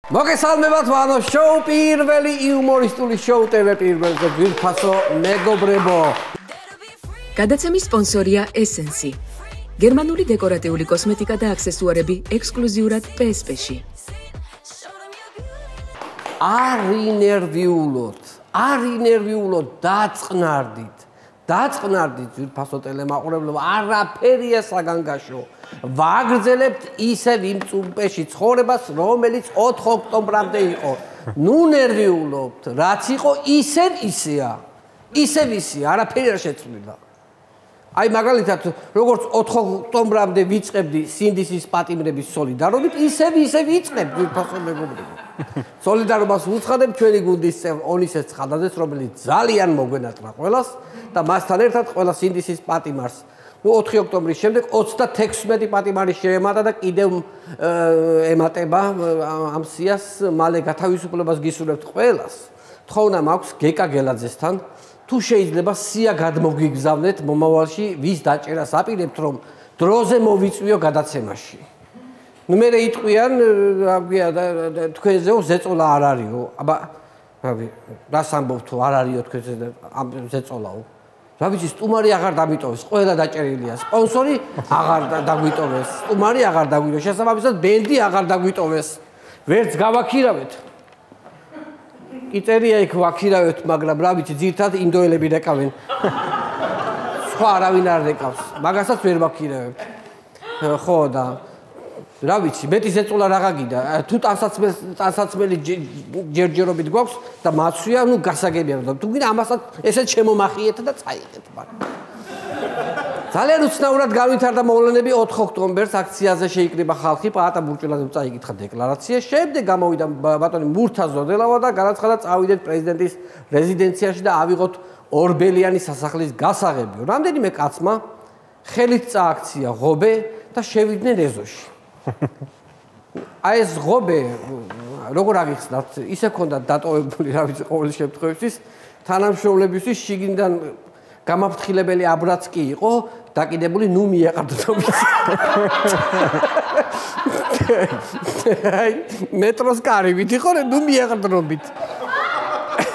მოგესალმებათ ვანო შოუ პირველი იუმორისტული შოუ TV პირველზე გვირფასო მეგობრებო. გადაცემის სპონსორია Essence. გერმანული დეკორატიული კოსმეტიკა და აქსესუარები ექსკლუზიურად PSP-ში. არ ინერვიულოთ, დაწყნარდით ვირფასო ტელემაყურებლებო, არაფერია საგანგაშო. ვაგრძელებთ ისევ იმ წუმპეში ცხოვრებას, რომელიც 4 ოქტომბრამდე იყო. ნუ ნერვიულობთ, რაც იყო ისევ ისეა, არაფერი არ შეცვლილა. აი მაგალითად, როგორც 4 ოქტომბრამდე ვიწყებდი სინდისის პატიმრების სოლიდარობით, ისევ ვიწყებთ ვირფასო მეგობრებო. სოლიდარობას ვუცხადებ ჩვენი გუნდის წევრ ონისეს ცხადაძეს, რომელიც ძალიან მოგვენატრა ყველას და მასთან ერთად ყველა სინდისის პატიმარს 4 ოქტომბრის შემდეგ 36 პატიმარი შეემატა და კიდევ ემატება ამ სიას, მალე გათავისუფლებას გისურვებთ ყველას. თხოვნა მაქვს გეკა გელაძესთან, თუ შეიძლება სია გადმოგიგზავნეთ მომავალში, ვის დაჭერას აპირებთ, რომ დროზე მოვიწვიო გადაცემაში. ნუ მე იტყვიან, თქვენზეო ზეწოლა არ არისო, აბა რას ამბობთ, თუ არ არისო თქვენზე ამ ზეწოლაო. რა ვიცი, სტუმარი აღარ დამიტოვეს, ყველა დაჭერილია, სპონსორი აღარ დაგვიტოვეს, სტუმარი აღარ დაგვიტოვეს, შესაბამისად ბენდი აღარ დაგვიტოვეს. ვერც გავაქირავეთ. კი წერია იქ ვაქირავეთ, მაგრამ რა ვიცი, ძირთად ინდოელები რეკავენ. სხვა არავინ არ რეკავს, მაგასაც ვერ ვაქირავებთ. ხო და რა ვიცი, მეტი ზეწოლა რა გაგიდა, თუ ტანსაცმელი ჯერჯერობით გვაქვს და მაცვია, ნუ გასაგებია, თუ გინდა ამასაც ესეც შემომახიეთ და წაიღეთ, მაგრამ ძალიან უცნაურად განვითარდა მოვლენები 4 ოქტომბერს აქციაზე შეიკრიბა ხალხი, პაატა ბურჭულაძემ წაიკითხა დეკლარაცია, შემდეგ გამოვიდა ბატონი მურთა ზოდელავა და განაცხადა წავიდეთ პრეზიდენტის რეზიდენციაში და ავიღოთ ორბელიანის სასახლის გასაღებიო. რამდენიმე კაცმა ხელით წააქცია ღობე და შევიდნენ ეზოში. აი ეს ღობე როგორ აღიხსნათ, ისე ქონდა დატოვებული, რა ვიცი, ყოველ შემთხვევაში თანამშრომლებისთვის შიგნიდან გამაფრთხილებელი აბრაცკი იყო დაკიდებული, ნუ მიეყარდნობით. აი მეტროს კარივით იყო, ნუ მიეყარდნობით.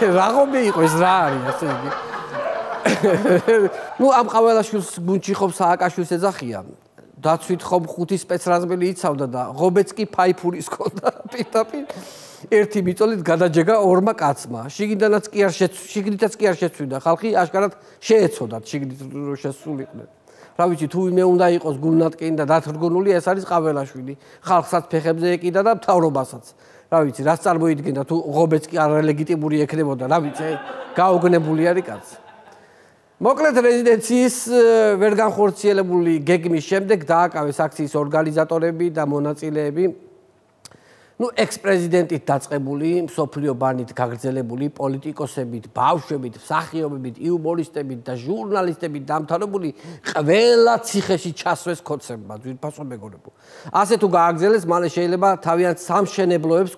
რა ღობე იყო ეს, რა არის ასე იგი. ნუ ამ ყაველაშვილს გუნჩი ხომ სააკაშვილს ეძახია. დაცვით ხომ 5 სპეცრაზმელი იცავდა და ღობეც კი ფაიფურის ჰქონდა პირდაპირ. ერთი მიწოლით გადაჯეგა 2 კაცმა. შიგნიდანაც კი არ შეცვიდა. ხალხი აშკარად შეეცოდათ შიგნით რო შესულიყვნენ. რა ვიცი, თუ ვინმე უნდა იყოს გულნატკინი და დათრგუნული, ეს არის ყაველაშვილი. ხალხსაც ფეხებზე ეკიდა და მთავრობასაც. რა ვიცი, რას წარმოიდგენდა, თუ ღობეც კი არალეგიტიმური ექნებოდა, რა ვიცი, გაუგნებული არის კაცი. მოკლედ რეზიდენციის ვერ განხორციელებული გეგმის შემდეგ დააკავეს აქციის ორგანიზატორები და მონაწილეები. ნუ ექს-პრეზიდენტით დაწყებული, მსოფლიო ბანით გაგრძელებული, პოლიტიკოსებით, ბავშვებით, მსახიობებით, იუმორისტებით და ჟურნალისტებით დამთავრებული ყველა ციხეში ჩასვეს ქოცებმა, ვირფასო მეგობრებო. ასე თუ გააგრძელეს, მალე შეიძლება თავიანთ სამშენებლოებს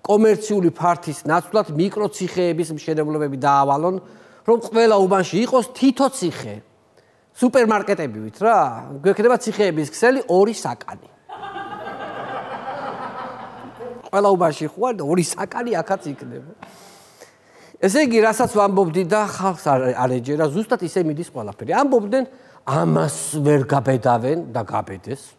კომერციული ფართის ნაცვლად მიკროციხეების მშენებლობები დაავალონ, რომ ყველა უბანში იყოს თითო ციხე. სუპერმარკეტებივით რა, გვექნება ციხეების ქსელი 2 საკანი. ყველა უბანში ხوار და 2 საკანი აქაც იქნება. ესე იგი, რასაც ვამბობდი და ხალხს არ ეჯერა, ზუსტად ისე მიდის ყველაფერი. ამბობდნენ, ამას ვერ გაბედავენ და გაბედეს.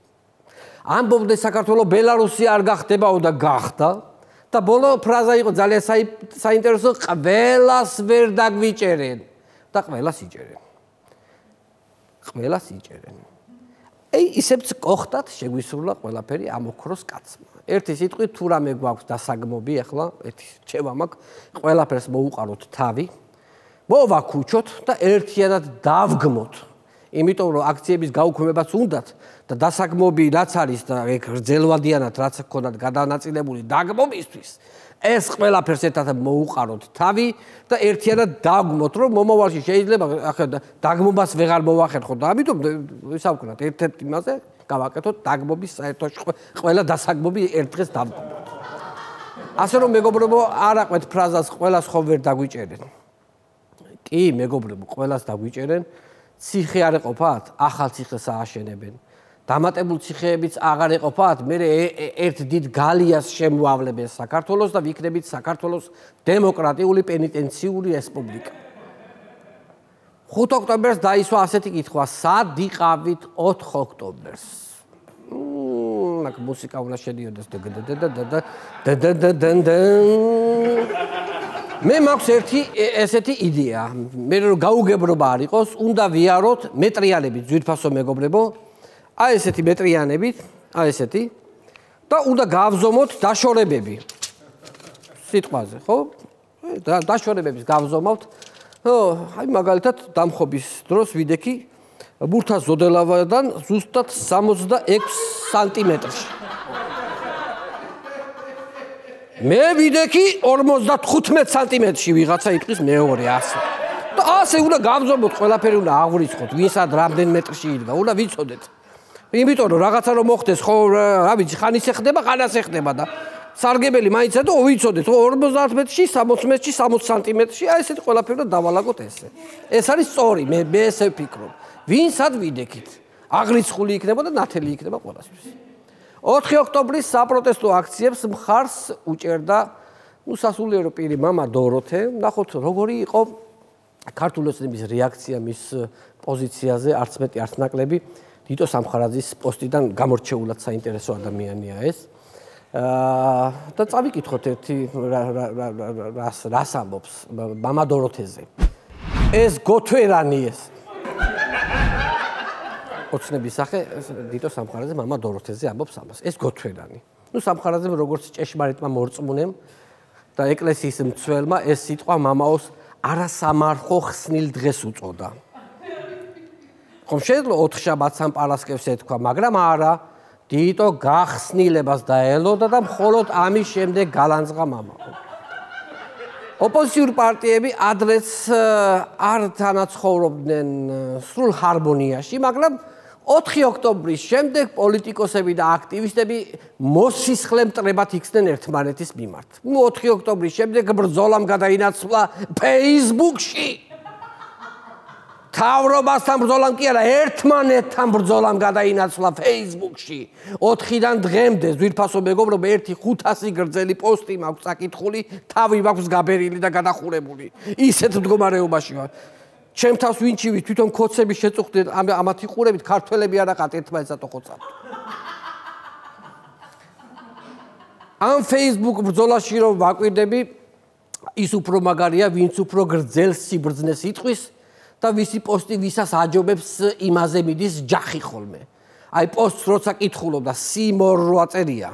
ამბობდნენ, საქართველოს ბელარუსი არ გახდებაო და გახდა. და ბოლო ფრაზა იყო ძალიან საინტერესო, ყველას ვერ დაგვიჭერენ და ყველას იჭერენ. აი ისევ გოხდათ შეგვისრულა ყველაფერი ამ ოქროს კაცმა. ერთი სიტყვით თუ რამე გვაქვს დასაგმობი, ახლა ერთი რჩევა მაქვს, ყველაფერს მოუყაროთ თავი, მოვაქუჩოთ და ერთიანად დავგმოთ. იმიტომ რომ აქციების გაუქმებაც უნდათ და დასაგმობი რაც არის და ეგ გრძელვადიანად რაც ჰქონდათ გადანაწილებული დაგმობისთვის, ეს ყველაფერს ერთად მოუყაროთ თავი და ერთიანად დავგმოთ, რომ მომავალში შეიძლება ახლა დაგმობას ვეღარ მოვახერხოთ და ამიტომ ვისაუბროთ ერთ-ერთ იმაზე, გავაკეთოთ დაგმობის საერთოში ყველა დასაგმობი ერთ დღეს დავგმოთ. ასე რომ მეგობრებო, არ აყვეთ ფრაზას ყველას ხომ ვერ დაგვიჭერენ. კი, მეგობრებო, ყველას დაგვიჭერენ. ციხე არ ეყოფათ, ახალ ციხეს ააშენებენ. დამატებული ციხეებიც აღარ ეყოფათ, მე ერთ დიდ გალიას შემოავლებენ საქართველოს და ვიქნებით საქართველოს დემოკრატიული პენიტენციური რესპუბლიკა. 5 ოქტომბერს დაისვა ასეთი კითხვა, სად იყავით 4 ოქტომბერს? მაგ მუსიკა უნდა შედიოდეს მე მაქვს ერთი ესეთი იდეა, მე რომ გაუგებრობა არ იყოს, უნდა ვიაროთ მეტრიანებით, ძვირფასო მეგობრებო, აი ესეთი მეტრიანებით, აი ესეთი და უნდა გავზომოთ დაშორებები. სიტყვაზე, ხო? დაშორებების გავზომავთ. აი მაგალითად დამხობის დროს ვიდექი ბურთა ზოდელავადან ზუსტად 66 სანტიმეტრში. მე ვიდექი 55 სანტიმეტრში ვიღაცა იტყვის მეორე ასე. და ასე უნდა გავზომოთ, ყველაფერი უნდა აღვრიცხოთ, ვინსად რამდენ მეტრში იდგა, უნდა ვიცოდეთ. იმიტომ რომ რაღაცა რომ მოხდეს, ხო, რა ვიცი, ხან ისე ხდება, ხან ასე ხდება და სარგებელი მაინცა და ვიცოდეთ, 50 მეტრში, 60 მეტრში, 60 სანტიმეტრში, აი ესეთი ყველაფერი უნდა დავალაგოთ ესე. ეს არის სწორი, მე ესე ვფიქრობ. ვინსად ვიდექით? აღრიცხული იქნება და ნათელი იქნება ყველასთვის. 4 ოქტომბრის საპროტესტო აქციებს მხარს უჭერდა სასულიერო პირი მამა დოროთე. ნახოთ როგორი იყო ქართული ოცნების რეაქცია მის პოზიციაზე, არც მეტი არც ნაკლები. დიტო სამხარაძის პოსტიდან გამორჩეულად საინტერესო ადამიანია ეს. და წავიკითხოთ ერთი რას ამბობს მამა დოროთეზე. ეს გოთვერანი ეს. ოცნების სახე დიტო სამხარაძე მამა დოროთეზე ამბობს ამას. ეს გოთვერანი. ნუ სამხარაძემ როგორც ჭეშმარიტმა მორწმუნემ და ეკლესიის მცველმა ეს სიტყვა მამაოს არასამარხო ხსნილ დღეს უწოდა. ხომ შეიძლება 4 შაბათს ამ პარასკევს ეთქვა, მაგრამ არა, დიტო გახსნილებას დაელოდა და მხოლოდ ამის შემდეგ გალანძღა მამაო. ოპოზიციური პარტიები ადრეც არ თანაცხოვრობდნენ სრულ ჰარმონიაში, მაგრამ 4 ოქტომბრის შემდეგ პოლიტიკოსები და აქტივისტები მოსისხლე მტრებად იქცნენ ერთმანეთის მიმართ. 4 ოქტომბრის შემდეგ ბრძოლამ გადაინაცვლა Facebook-ში. თავრობასთან ბრძოლამ კი არა, ერთმანეთთან ბრძოლამ გადაინაცვლა Facebook-ში. 4-დან დღემდე ძვირფასო მეგობრებო, 1500 გრძელი პოსტი მაქვს საკითხული, თავი მაქვს გაბერილი და გადახურებული. ისეთ მდგომარეობაში ვარ. ჩემ თავს ვინჩივით, თვითონ ქოცები შეწუხდნენ ამათი ყურებით, ქართველები არა ყავთ ერთმანეთს ატოხოცავთ. ამ Facebook ბრძოლაში რომ ვაკვირდები, ის უფრო მაგარია, ვინც უფრო გრძელ სიბრძნეს იტყვის. და ვისი პოსტი ვისას აჯობებს იმაზე მიდის ჯახი ხოლმე. აი პოსტს როცა კითხულობდა სიმორ რო აწერია.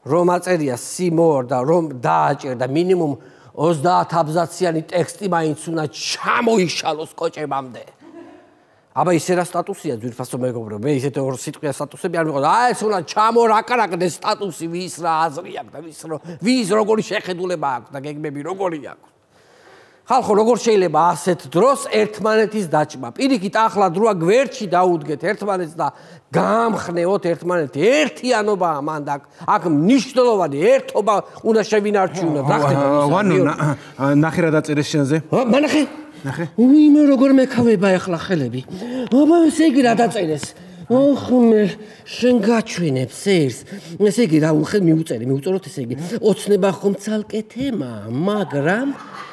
რომ აწერია სიმორ და რომ დააჭერდა მინიმუმ 30 აბზაციანი ტექსტი მაინც უნდა ჩამოიშალოს კოჭებამდე. აბა ისე რა სტატუსია ძვირფასო მეგობრებო, მე ისეთ ორ სიტყვიან სტატუსები არ მიყო. აი ეს უნდა ჩამორაკრაკდეს სტატუსი ვის რა აზრი აქვს და ვის როგორი შეხედულება აქვს და გეგმები როგორი აქვს. ხალხო როგორ შეიძლება ასეთ დროს ერთმანეთის დაჭმა. პირიქით ახლა დროა გვერდში დაუდგეთ ერთმანეთს და გამხნევოთ ერთმანეთი. ერთიანობაა მან და აქ მნიშვნელოვანი ერთობა უნდა შევინარჩუნოთ. რა ხდება? ვანო ნახე რა დაწერეს შენზე? მანახე? ნახე. მე როგორ მეკავება ახლა ხელები? აბა ესე იგი რა დაწერეს? მე შენ გაჩვენებს ეს. ესე იგი რა ხელ მიუწეროთ ესე იგი. ოცნება ხომ ცალკე თემაა, მაგრამ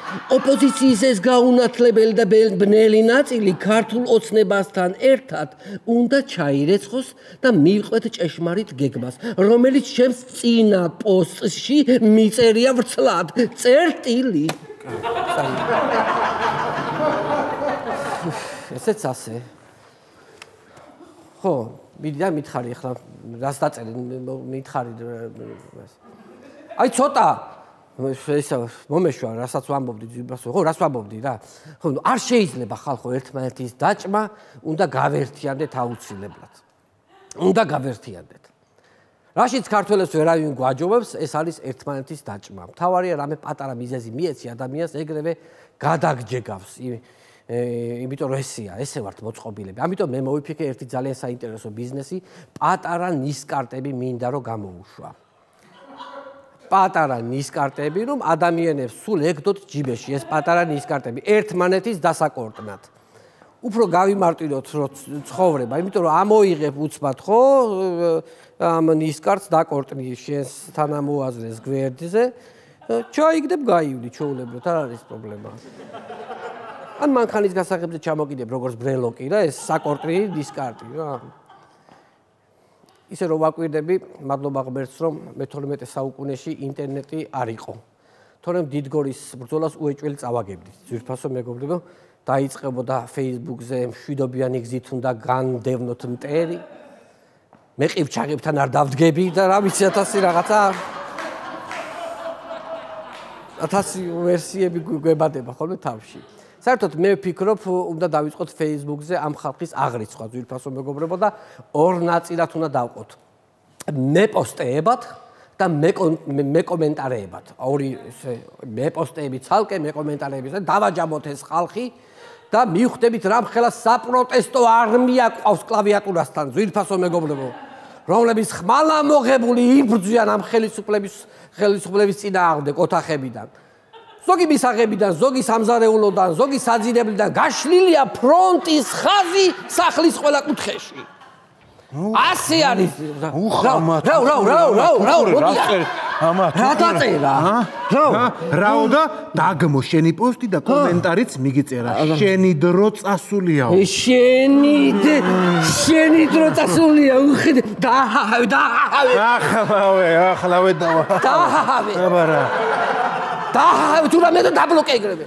ოპოზიციის ეს გაუნათლებელი და ბნელი ნაწილი ქართულ ოცნებასთან ერთად უნდა ჩაირეცხოს და მივყვეთ ჭეშმარიტ გეგმას, რომელიც ჩემს წინა პოსტში მიწერია ვრცლად. წერტილი. ესეც ასე. ხო, მიდიან მითხარი ახლა რას დაწერე, მითხარი. აი ცოტა ესა მომეშვა, რასაც ვამბობდი ძვირფასო, ხო, რას ვამბობდი რა? ხო, არ შეიძლება ხალხო ერთმანეთის დაჭმა, უნდა გავერთიანდეთ აუცილებლად. უნდა გავერთიანდეთ. რაშიც ქართველებს ვერავინ გვაჯობებს, ეს არის ერთმანეთის დაჭმა. მთავარია რამე პატარა მიზეზი მიეცი ადამიანს, ეგრევე გადაგჯეგავს. იმიტომ რომ ესე ვართ მოწყობილები. ამიტომ მე მოვიფიქრე ერთი ძალიან საინტერესო ბიზნესი, პატარა ნისკარტები მინდა რომ გამოუშვა. პატარა ნისკარტები, რომ ადამიანებს სულ ეკდოთ ჯიბეში ეს პატარა ნისკარტები ერთმანეთის დასაკორტნად. უფრო გავიმარტიროთ ცხოვრება, იმიტომ რომ ამოიღებ უცბად ხო ამ ნისკარტს დაკორტნი შენს თანამოაზრეს გვერდზე, ჩაიგდებ გაივლი ჩვეულებრივ, არ არის პრობლემა. ან მანქანის გასაღებზე ჩამოკიდებ როგორც ბრელოკი რა, ეს საკორტნი ნისკარტი რა. ისე რომ ვაკვირდები, მადლობა ღმერთს, რომ მე-12 საუკუნეში ინტერნეტი არ იყო. თორემ დიდგორის ბრძოლას უეჭველი წავაგებდით. ძვირფასო მეგობრებო, დაიწყებოდა Facebook-ზე მშვიდობიანი გზით უნდა განდევნოთ მტერი. მე ყივჩაღებთან არ დავდგები და რა ვიცი 1000 რაღაცა 1000 ვერსიები გვებადება ხოლმე თავში. საერთოდ მე ვფიქრობ, უნდა დავიწყოთ Facebook-ზე ამ ხალხის აღრიცხვა, ძვირფასო მეგობრებო და ორ ნაწილად უნდა დავყოთ. მე პოსტეებად და მე კომენტარეებად. ორი მე პოსტეები ცალკე, მე კომენტარეები და დავაჯამოთ ეს ხალხი და მივხვდებით რამხელა საპროტესტო არმია ყავს კლავიატურასთან, ძვირფასო მეგობრებო, რომლებიც ხმალა მოღებული იბრძვიან ამ ხელისუფლების წინააღმდეგ ოთახებიდან. ზოგი მისაღებიდან, ზოგი სამზარეულოდან, ზოგი საძინებლიდან გაშლილია ფრონტის ხაზი სახლის ყველა კუთხეში. ასე არის. რა დაწერა? რაო და დაგმო შენი პოსტი და კომენტარიც მიგიწერა. შენი დრო წასულიაო. შენი დრო წასულია. უხედე. ახლავე დავა. აბარა. თუ რამე და დაბლოკე ეგრევე.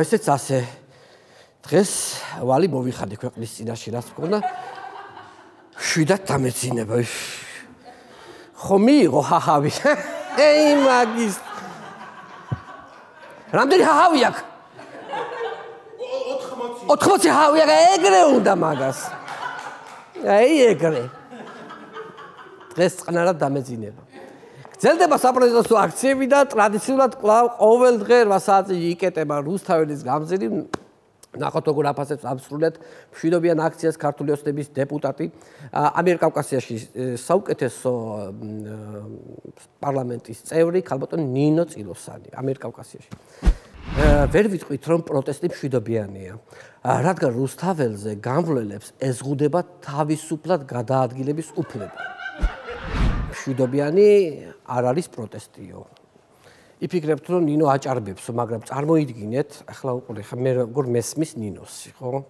ესეც ასე. დღეს ვალი მოვიხადე ქვეყნის წინაშე რაც მქონდა. შვიდად დამეცინება. ხო მიიღო ჰაჰავი. ეი მაგის. რამდენი ჰაჰავი აქვს? 80 ჰაჰავი აქვს, ეგრე უნდა მაგას. აი ეგრე. დღეს წყნარად დამეძინება. გრძელდება საპროტესტო აქციები და ტრადიციულად კვლავ ყოველ დღე 8 საათზე იკეტება რუსთაველის გამზირი. ნახოთ როგორ აფასებს ამსრულეთ მშვიდობიან აქციას ქართული ოცნების დეპუტატი ამიერკავკასიაში საუკეთესო პარლამენტის წევრი ქალბატონი ნინო წილოსანი ამიერკავკასიაში. ვერ ვიტყვით რომ პროტესტი მშვიდობიანია, რადგან რუსთაველზე გამვლელებს ezღუდება თავისუფლად გადაადგილების უფლება. მშვიდობიანი არ არის პროტესტიო. იფიქრებთ რომ ნინო აჭარბებს, მაგრამ წარმოიდგინეთ, ახლა უყურე ხა მე როგორ მესმის ნინოსი, ხო?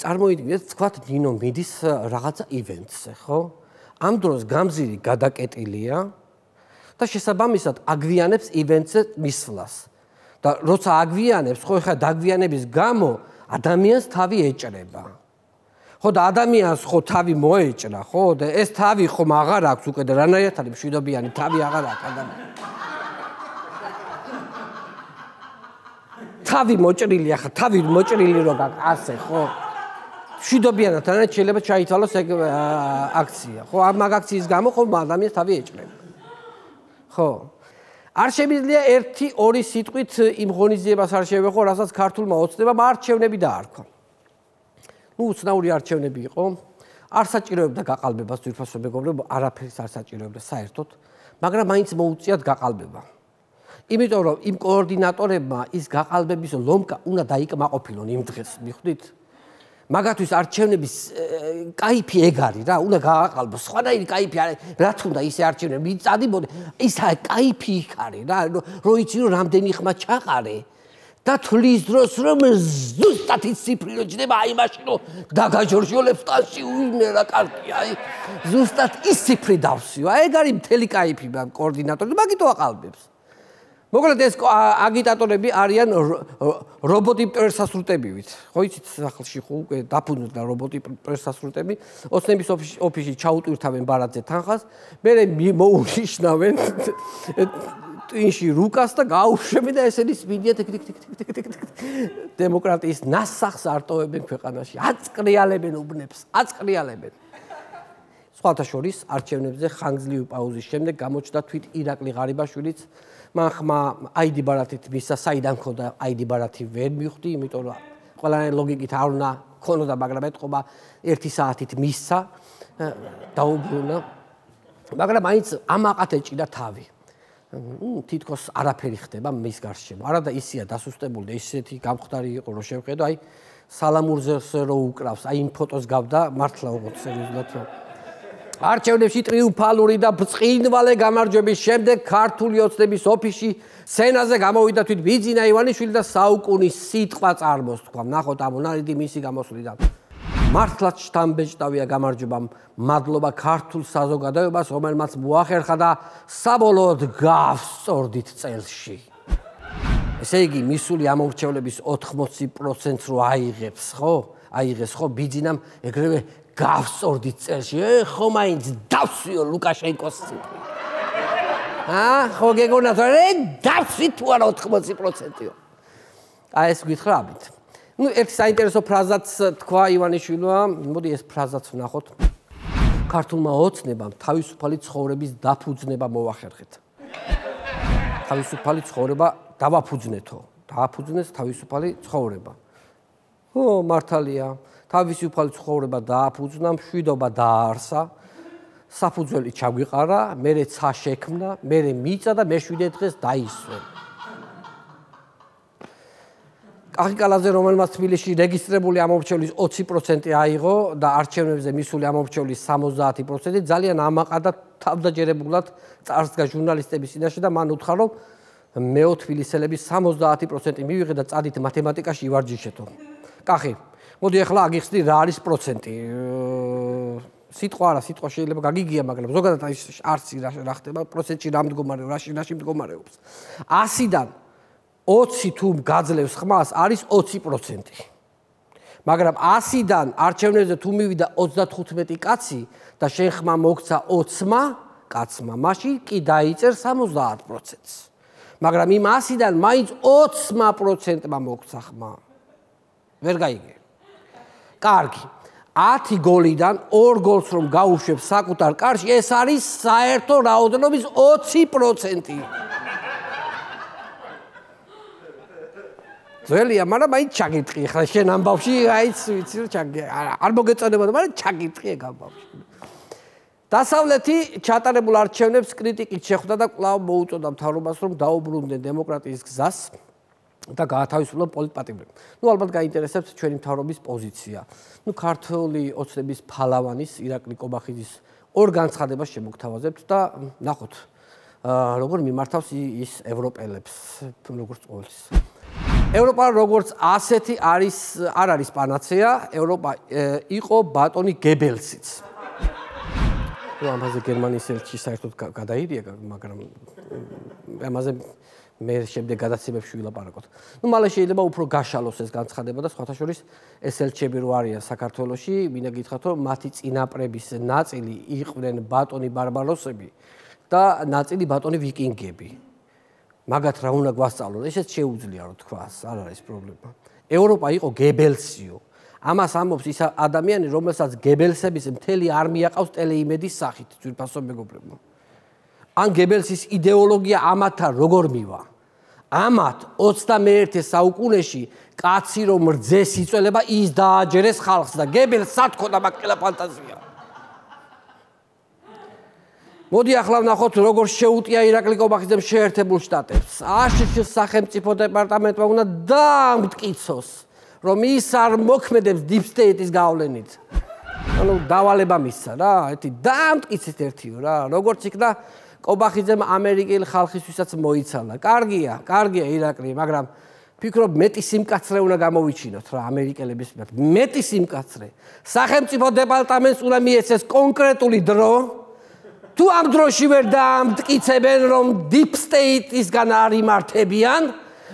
წარმოიდგინეთ, თქვათ ნინო მიდის რაღაცა ივენტზე, ხო? ამ დროს გამზირი გადაკეტილია და შესაბამისად აგვიანებს ივენტზე მისვლას. და როცა აგვიანებს, ხო, ხა დაგვიანების გამო ადამიანს თავი ეჭრება. ხო და ადამიანს ხო თავი მოეჭრა, ხო? და ეს თავი ხომ აღარ აქვს უკვე და რანაირად არის მშვიდობიანი თავი აღარ აქვს ადამიანს. თავი მოჭრილია ხა, თავი მოჭრილი რო გაქვს ასე, ხო? მშვიდობიანად არა შეიძლება ჩაითვალოს ეგ აქცია, ხო? ამ აქციის გამო ხო ადამიანს თავი ეჭრება. ხო? არ შემიძლია 1-2 სიტყვით იმ ღონისძიებას არ შევეხო, რასაც ქართულმა ოცნებამ არჩევნები დაარქვა. უცნაური არჩევნები იყო, არ საჭიროებდა გაყალბებას, ძვირფასო მეგობრებო, არაფერს არ საჭიროებდა საერთოდ, მაგრამ მაინც მოუწიათ გაყალბება. იმიტომ რომ იმ კოორდინატორებმა ის გაყალბების ლომკა უნდა დაიკმაყოფილონ იმ დღეს, მიხვდით? მაგათთვის არჩევნების кайფი ეგ არის რა, უნდა გააყალბოს. სხვანაირი кайფი არის, რა თუნდა ისე არჩევნები წადიბოდნენ, ის кайფი იქ არის რა, რომ იცი რომ რამდენი ხმა ჩაყარე. და თulis დროს რომ ზუსტად ის ციფრი რო ჯდება აი მაშინ რომ დაგაჯორჟიოლებს ტანში უინე რა კარტია აი ზუსტად ის ციფრი დავსიო აი ეგ არის მთელი кайფი კოორდინატორი მაგითო აყალბებს მოკლედ ეს აგიტატორები არიან რობოტი მტვერსასრუტებივით ხო იცით სახლში ხო უკვე დაფუძნდა რობოტი მტვერსასრუტები ოცნების ოფისში ჩაუტვირთავენ ბარათზე თანხას მე მოუნიშნავენ ტვინში რუკას და გაუშვებენ და ესენი სვიდია დემოკრატიის ნასახს არტოვებენ ქვეყანაში აწყრიალებენ უბნებს აწყრიალებენ სხვათა შორის არჩევნებზე ხანგრძლივი პაუზის შემდეგ გამოჩნდა თვით ირაკლი ღარიბაშვილიც მან ხმა აიდი ბარათით მისცა საიდან ქონდა აიდი ბარათი ვერ მივხვდი იმიტომ რომ ყველანაირი ლოგიკით არ უნდა ქონოდა მაგრამ ეთყობა 1 საათით მისცა დაუბრუნა მაგრამ მაინც ამაყად ეჭიდა თავი თითქოს არაფერი ხდება მის გარშემო. არა და ისია დასუსტებული და ისეთი გამხდარი იყო რომ შევხედო, აი სალამურზე რო უკრავს, აი იმ ფოტოს გავდა მართლა უღოთ სერიოზულად რომ არჩევნებში ტრიუმფალური და ბრწყინვალე გამარჯვების შემდეგ ქართული ოცნების ოფისში სცენაზე გამოვიდა თვით ბიძინა ივანიშვილი და საუკუნის სიტყვა წარმოსთქვა. ნახოთ ამონარიდი მისი გამოსვლიდან. მართლაც შთამბეჭდავია გამარჯვებამ, მადლობა ქართულ საზოგადოებას, რომელმაც მოახერხა და საბოლოოდ გავსწორდით წელში. ესე იგი, მისული ამორჩევლების 80%-ს რო აიღებს, ხო? აიღეს ხო ბიძინამ ეგრევე გავსწორდით წელში. ხო მაინც დავსვიო ლუკაშენკოს ციფრი. ხო გეგონათ რომ დავსვი თუ არა 80%-ო. აი ეს გითხრამით. ერთი საინტერესო ფრაზაც თქვა ივანიშვილმა, მოდი ეს ფრაზაც ვნახოთ. ქართულმა ოცნებამ თავისუფალი ცხოვრების დაფუძნება მოახერხეთ. თავისუფალი ცხოვრება დავაფუძნეთო. დააფუძნეს თავისუფალი ცხოვრება. ხო, მართალია. თავისუფალი ცხოვრება დააფუძნა, მშვიდობა დააარსა, საფუძველი ჩაგვიყარა, მერე ცა შექმნა, მერე მიწა და მე-7 დღეს დაისვენ. კახიკალაძე, რომელმაც თბილისში რეგისტრირებული ამორჩევლის 20% აიღო და არჩევნებზე მისული ამორჩევლის 70%, ძალიან ამაყა და თავდაჯერებულად წარსდგა ჟურნალისტების წინაშე და მან უთხრა, რომ მეო თბილისელების 70% მივიღე და წადით მათემატიკაში ივარჯიშეთო. კახი, მოდი ახლა აგიხსნი რა არის პროცენტი. სიტყვა არა, სიტყვა შეიძლება გაგიგია, მაგრამ ზოგადად არცი რა ხდება, პროცენტში რა მდგომარეობს, რაში მდგომარეობს. 100-დან 20 თუ გაძლევს ხმას არის 20%. მაგრამ 100-დან არჩევნებზე თუ მივიდა 35 კაცი და შენ ხმა მოგცა 20 კაცმა, მაშინ კი დაიწერ 70%-ს. მაგრამ იმ 100-დან მაინც 20%-მა მოგცა ხმა. ვერ გაიგე. კარგი. 10 გოლიდან 2 გოლს რომ გაუშვებს საკუთარ კარში, ეს არის საერთო რაოდენობის 20%. ძველია, მაგრამ მაინც ჩაგიტყი ხა შენ ამბავში, აიც ვიცი რომ არ მოგეწოდებოდა, მაგრამ ჩაგიტყი ეგ ამბავში. დასავლეთი ჩატარებულ არჩევნებს კრიტიკით შეხვდა და კვლავ მოუწოდა მთავრობას რომ დაუბრუნდნენ დემოკრატიის გზას და გაათავისუფლონ პოლიტპატიმრები. ალბათ გაინტერესებთ ჩვენი მთავრობის პოზიცია. ქართული ოცნების ფალავანის ირაკლი კობახიძის ორ განცხადებას შემოგთავაზებთ და ნახოთ როგორ მიმართავს ის ევროპელებს, როგორც ყოველთვის. ევროპა როგორც ასეთი არ არის პანაცეა, ევროპა იყო ბატონი გებელსიც. ამაზე გერმანიის ელჩი საერთოდ გადაირია, მაგრამ ამაზე მე შემდეგ გადაცემებში ვილაპარაკოთ. მალე შეიძლება უფრო გაშალოს ეს განცხადება და სხვათა შორის ეს ელჩები რო არიან საქართველოში, მინდა გითხრათ რომ მათი წინაპრების ნაწილი იყვნენ ბატონი ბარბაროსები და ნაწილი ბატონი ვიკინგები. მაგათ რა უნდა გვასწავლონ, ესეც შეუძლია რომ თქვას, არ არის პრობლემა. ევროპა იყო გებელსიო. ამას ამბობს ის ადამიანი, რომელსაც გებელსების მთელი არმია ყავს ტელეიმედის სახით, ძვირფასო მეგობრებო. ან გებელსის იდეოლოგია ამათა როგორ მივა? ამათ 21 საუკუნეში კაცი რომ რძეს იწველება, ის დააჯერეს ხალხს და გებელს სათქოდა მაგყელა ფანტაზია. მოდი ახლა ვნახოთ როგორ შეუტია ირაკლი კობახიძემ შეერთებულ შტატებს. აშშ სახელმწიფო დეპარტამენტმა უნდა დაამტკიცოს, რომ ის არ მოქმედებს deep state-ის გავლენით. დავალება მისცა რა, ერთი დაამტკიცეთ ერთიო რა, როგორც იქნა კობახიძემ ამერიკელი ხალხისთვისაც მოიცალა. კარგია ირაკლი, მაგრამ ფიქრობ მეტი სიმკაცრე უნდა გამოვიჩინოთ რა ამერიკელების მიმართ. მეტი სიმკაცრე. სახელმწიფო დეპარტამენტს უნდა მიეცეს კონკრეტული დრო. თუ ამ დროში ვერ დაამტკიცებენ, რომ deep state-ისგან არ იმართებიან,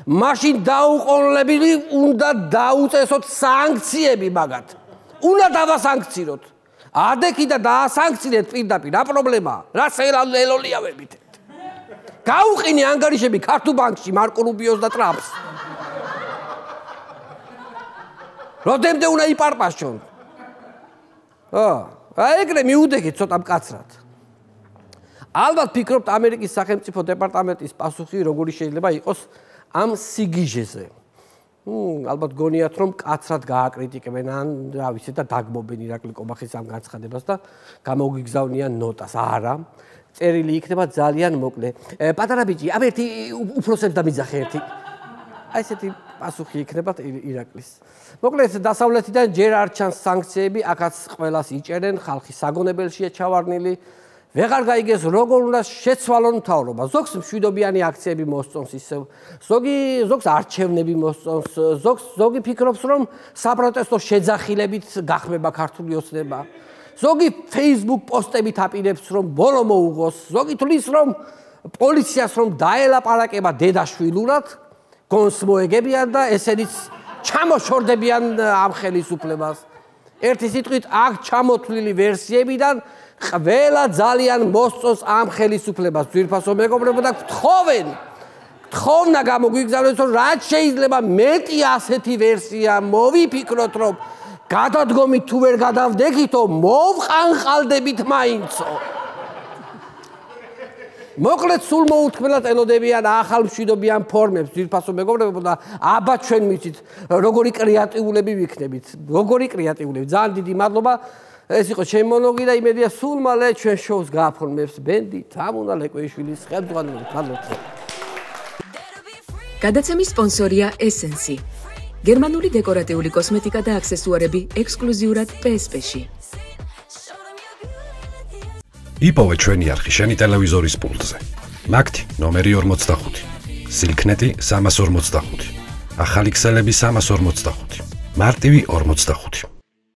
მაშინ დაუყოვნებლივ უნდა დაუწესოთ სანქციები მაგათ. უნდა დავასანქციროთ. ადექი და დაასანქცირეთ პირდაპირ, რა პრობლემაა? რა ელოლიავებით. გაუყინე ანგარიშები ქართულ ბანკში მარკო რუბიოს და ტრამპს. როდემდე უნდა იპარპაშონ? ეგრე მიუდექით ცოტა მკაცრად. ალბათ ფიქრობთ ამერიკის სახელმწიფო დეპარტამენტის პასუხი როგორი შეიძლება იყოს ამ სიგიჟეზე. ალბათ გონიათ რომ კაცრად გააკრიტიკებენ ან რა ვიცი და დაგმობენ ირაკლი კობახის ამ განცხადებას და გამოგიგზავნიან ნოტას. არა, წერილი იქნება ძალიან მოკლე. პატარა ბიჭი, ამ ერთი უფროსებს დამიძახე ერთი. აი ესეთი პასუხი იქნება ირაკლის. მოკლედ დასავლეთიდან ჯერ არ ჩანს სანქციები, აქაც ყველას იჭერენ, ხალხი საგონებელშია ჩავარნილი. ვეღარ გაიგეს როგორ უნდა შეცვალონ მთავრობა. ზოგს მშვიდობიანი აქციები მოსწონს ისევ, ზოგს არჩევნები მოსწონს, ზოგი ფიქრობს რომ საპროტესტო შეძახილებით გახმება ქართული ოცნება. ზოგი Facebook პოსტებით აპირებს რომ ბოლო მოუღოს, ზოგი თulis რომ პოლიციას რომ დაელაპარაკება დედაშვილურად, გონს მოეგებიან და ესენიც ჩამოშორდებიან ამ ხელისუფლებას. ერთი სიტყვით აქ ჩამოთვლილი ვერსიებიდან ყველა ძალიან მოსწონს ამ ხელისუფლებას. ძვირფასო მეგობრებო და გთხოვნა გამოგვიგზავნეთ რომ რაც შეიძლება მეტი ასეთი ვერსია მოვიფიქროთ რომ გადადგომით თუ ვერ გადავდექითო მოვყანყალდებით მაინცო. მოკლედ სულ მოუთქმელად ელოდებიან ახალ მშვიდობიან ფორმებს ძვირფასო მეგობრებო და აბა ჩვენ მიცით როგორი კრეატიულები ვიქნებით. როგორი კრეატიულები. ძალიან დიდი მადლობა. ეს იყო ჩემი მონოლოგი და იმედია სულ მალე ჩვენ შოუს გააფორმებს ბენდი თამუნა ლეკვეიშვილის ხელმძღვანელობით. მადლობა. გადაცემის სპონსორია Essence. გერმანული დეკორატიული კოსმეტიკა და აქსესუარები ექსკლუზიურად PSP-ში. იპოვე ჩვენი არხი შენი ტელევიზორის პულტზე. მაგთი ნომერი 45. სილქნეტი 345. ახალი ქსელები 345. მარტივი 45.